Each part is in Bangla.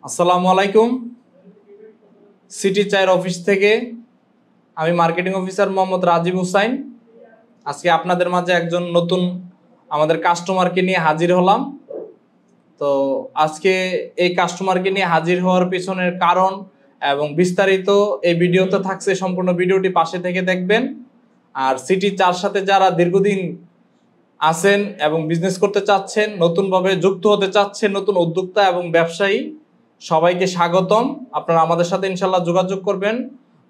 আসসালামু আলাইকুম। সিটি চায়ের অফিস থেকে আমি মার্কেটিং অফিসার মোহাম্মদ রাজীব হুসাইন। আজকে আপনাদের মাঝে একজন নতুন আমাদের কাস্টমারকে নিয়ে হাজির হলাম। তো আজকে এই কাস্টমারকে নিয়ে হাজির হওয়ার পিছনের কারণ এবং বিস্তারিত এই ভিডিওতে থাকছে, সম্পূর্ণ ভিডিওটি পাশে থেকে দেখবেন। আর সিটি চার সাথে যারা দীর্ঘদিন আছেন এবং বিজনেস করতে চাচ্ছেন, নতুনভাবে যুক্ত হতে চাচ্ছেন, নতুন উদ্যোক্তা এবং ব্যবসায়ী, সবাইকে স্বাগতম। আপনারা আমাদের সাথে ইনশাল্লাহ যোগাযোগ করবেন,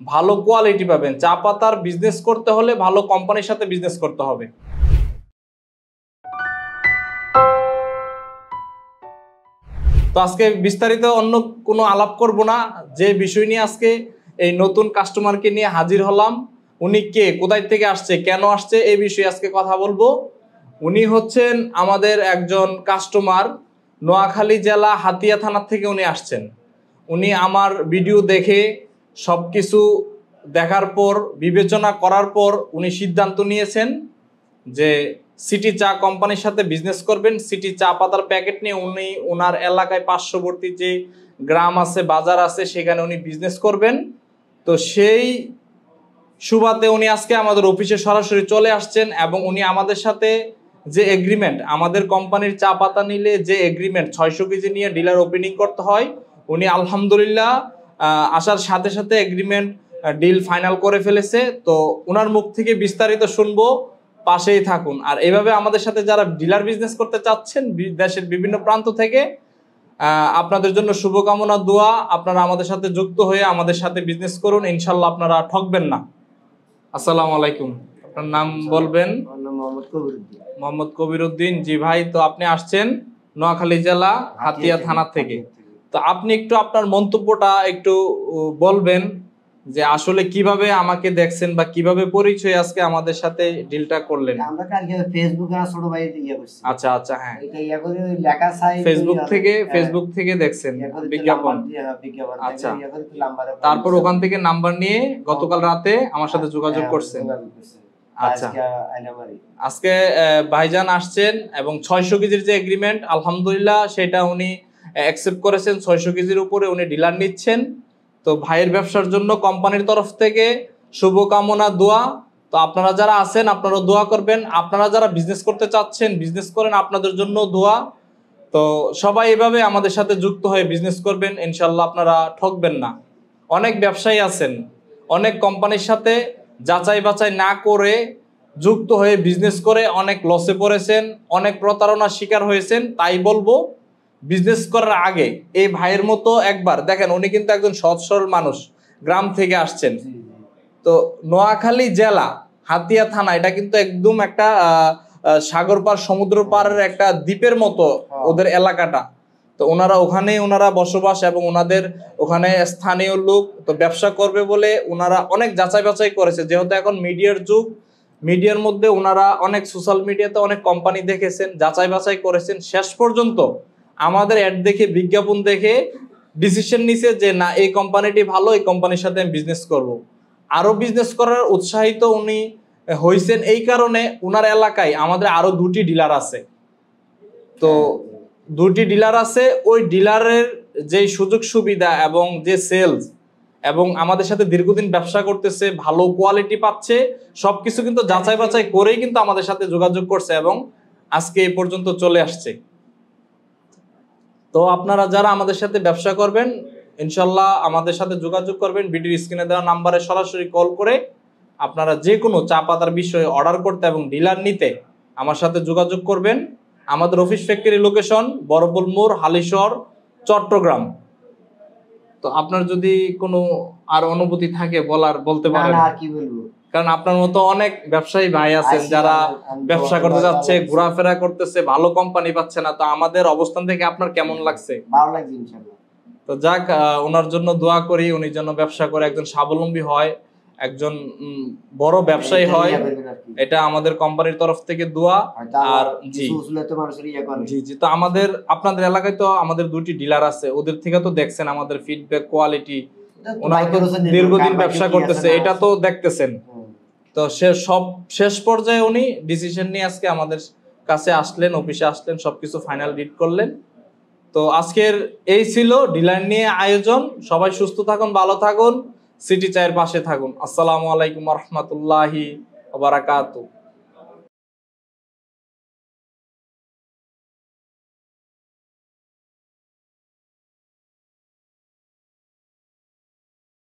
ভালো কোয়ালিটি পাবেন। চা পাতার বিজনেস করতে হলে ভালো কোম্পানির সাথে বিজনেস করতে হবে। তো আজকে বিস্তারিত অন্য কোনো আলাপ করব না, যে বিষয় নিয়ে আজকে এই নতুন কাস্টমারকে নিয়ে হাজির হলাম, উনি কে, কোথায় থেকে আসছে, কেন আসছে, এই বিষয়ে আজকে কথা বলবো। উনি হচ্ছেন আমাদের একজন কাস্টমার, নোয়াখালী জেলা হাতিয়া থানা থেকে উনি আসছেন। উনি আমার ভিডিও দেখে সবকিছু দেখার পর, বিবেচনা করার পর উনি সিদ্ধান্ত নিয়েছেন যে সিটি চা কোম্পানির সাথে বিজনেস করবেন। সিটি চা পাতার প্যাকেট নিয়ে উনি ওনার এলাকায় পার্শ্ববর্তী যে গ্রাম আছে, বাজার আছে, সেখানে উনি বিজনেস করবেন। তো সেই সুবাদে উনি আজকে আমাদের অফিসে সরাসরি চলে আসছেন এবং উনি আমাদের সাথে যে এগ্রিমেন্ট, আমাদের কোম্পানির চা পাতা নিলে যে এগ্রিমেন্ট 600 কেজি নিয়ে ডিলার ওপেনিং করতে হয়, উনি আলহামদুলিল্লাহ আসার সাথে সাথে এগ্রিমেন্ট ডিল ফাইনাল করে ফেলেছে। তো ওনার মুখ থেকে বিস্তারিত শুনবো, পাশেই থাকুন। আর এইভাবে আমাদের সাথে যারা ডিলার বিজনেস করতে চাচ্ছেন দেশের বিভিন্ন প্রান্ত থেকে, আপনাদের জন্য শুভকামনা, দোয়া। আপনারা আমাদের সাথে যুক্ত হয়ে আমাদের সাথে বিজনেস করুন, ইনশাল্লাহ আপনারা ঠকবেন না। আসসালামু আলাইকুম। আপনার নাম বলবেন? মোহাম্মদ কবির উদ্দিন। জি ভাই, তো আপনি আসছেন নোয়াখালী জেলা হাতিয়া থানা থেকে। তো আপনি একটু আপনার মন্তব্যটা একটু বলবেন যে আসলে কিভাবে আমাকে দেখছেন বা কিভাবে পরিচয় আজকে আমাদের সাথে ডিলটা করলেন। আমরা কালকে ফেসবুকে ছোট ভাই ইয়া করছি। আচ্ছা আচ্ছা, হ্যাঁ, এটা ইয়া করে ওই লেখা সাইট ফেসবুক থেকে দেখছেন বিজ্ঞাপন। আচ্ছা, তারপর ওখান থেকে নাম্বার নিয়ে গতকাল রাতে আমার সাথে যোগাযোগ করছেন। আচ্ছা, আজকে ভাইজান আসছেন এবং 600 কেজির যে এগ্রিমেন্ট, আলহামদুলিল্লাহ সেটা উনি অ্যাকসেপ্ট করেছেন। 600 কেজির উপরে উনি ডিলার নিচ্ছেন। তো ভাইয়ের ব্যবসার জন্য কোম্পানির তরফ থেকে শুভকামনা, দোয়া। তো আপনারা যারা আছেন আপনারা দোয়া করবেন, আপনারা যারা বিজনেস করতে চাচ্ছেন বিজনেস করেন, আপনাদের জন্য দোয়া। তো সবাই এভাবে আমাদের সাথে যুক্ত হয়ে বিজনেস করবেন, ইনশাল্লাহ আপনারা ঠকবেন না। অনেক ব্যবসায়ী আছেন, অনেক কোম্পানির সাথে যাচাই বাছাই না করে যুক্ত হয়ে বিজনেস করে অনেক লসে পড়েছেন, অনেক প্রতারণার শিকার হয়েছেন। তাই বলবো, বিজনেস করার আগে এই ভাইয়ের মতো একবার দেখেন। উনি কিন্তু একজন সৎ সরল মানুষ, গ্রাম থেকে আসছেন। তো নোয়াখালী জেলা হাতিয়া থানা, এটা কিন্তু একদম একটা সাগর পার, সমুদ্র পাড়ের একটা দ্বীপের মতো ওদের এলাকাটা। তো ওনারা বসবাস এবং ওনাদের ওখানে স্থানীয় লোক তো ব্যবসা করবে বলে ওনারা অনেক যাচাই বাছাই করেছে। যেহেতু এখন মিডিয়ার যুগ, মিডিয়ার মধ্যে ওনারা অনেক সোশ্যাল মিডিয়াতে অনেক কোম্পানি দেখেছেন, যাচাই বাছাই করেছেন। শেষ পর্যন্ত আমাদের অ্যাড দেখে, বিজ্ঞাপন দেখে ডিসিশন নিছে যে না, এই কোম্পানিটি ভালো, এই কোম্পানির সাথে আমি বিজনেস করব। আরো বিজনেস করার উৎসাহিত উনি হয়েছেন। এই কারণে ওনার এলাকায় আমাদের আরো 2টি ডিলার আছে। তো 2টি ডিলার আছে, ওই ডিলারের যে সুযোগ সুবিধা এবং যে সেলস এবং আমাদের সাথে দীর্ঘদিন ব্যবসা করতেছে, ভালো কোয়ালিটি পাচ্ছে, সবকিছু কিন্তু যাচাই বাছাই করেই কিন্তু আমাদের সাথে যোগাযোগ করছে এবং আজকে এই পর্যন্ত চলে আসছে। তো আপনারা যারা আমাদের সাথে ব্যবসা করবেন, ইনশাল্লাহ আমাদের সাথে যোগাযোগ করবেন। ভিডিওর স্ক্রিনে দেওয়া নাম্বারে সরাসরি কল করে আপনারা যে কোনো চা পাতার বিষয়ে অর্ডার করতে এবং ডিলার নিতে আমার সাথে যোগাযোগ করবেন। আমাদের অফিস ফ্যাক্টরি লোকেশন বড়পুল মোড়, হালিশহর, চট্টগ্রাম। তো আপনার যদি কোনো আর অনুভূতি থাকে বলতে পারেন। না, আর কি বলবো, কারণ আপনার মতো অনেক ব্যবসায়ী ভাই আছেন যারা ব্যবসা করতে যাচ্ছে, ঘোরাফেরা করতেছে, ভালো কোম্পানি পাচ্ছে না। তো আমাদের অবস্থান থেকে আপনার কেমন লাগছে? ভালো লাগছে ইনশাআল্লাহ। তো যাক, ওনার জন্য দোয়া করি, উনি যেন ব্যবসা করে একজন স্বাবলম্বী হয়, একজন বড় ব্যবসায়ী হয়, এটা আমাদের কোম্পানির তরফ থেকে দোয়া। আর জি জি জি, তো আপনাদের এলাকায় তো আমাদের 2টি ডিলার আছে, ওদের থেকে তো দেখছেন আমাদের ফিডব্যাক, কোয়ালিটি। ওনারা তো দীর্ঘদিন ব্যবসা করতেছে, এটা তো দেখতেছেন। তো শেষ পর্যায়ে উনি ডিসিশন নিয়ে আজকে আমাদের কাছে আসলেন, অফিসে আসলেন, সবকিছু ফাইনাল ডিড করলেন। তো আজকের এই ছিল ডিলার নিয়ে আয়োজন। সবাই সুস্থ থাকুন, ভালো থাকুন, সিটি চায়ের পাশে থাকুন। আসসালামু আলাইকুম ওয়া রাহমাতুল্লাহি ওয়া বারাকাতুহু।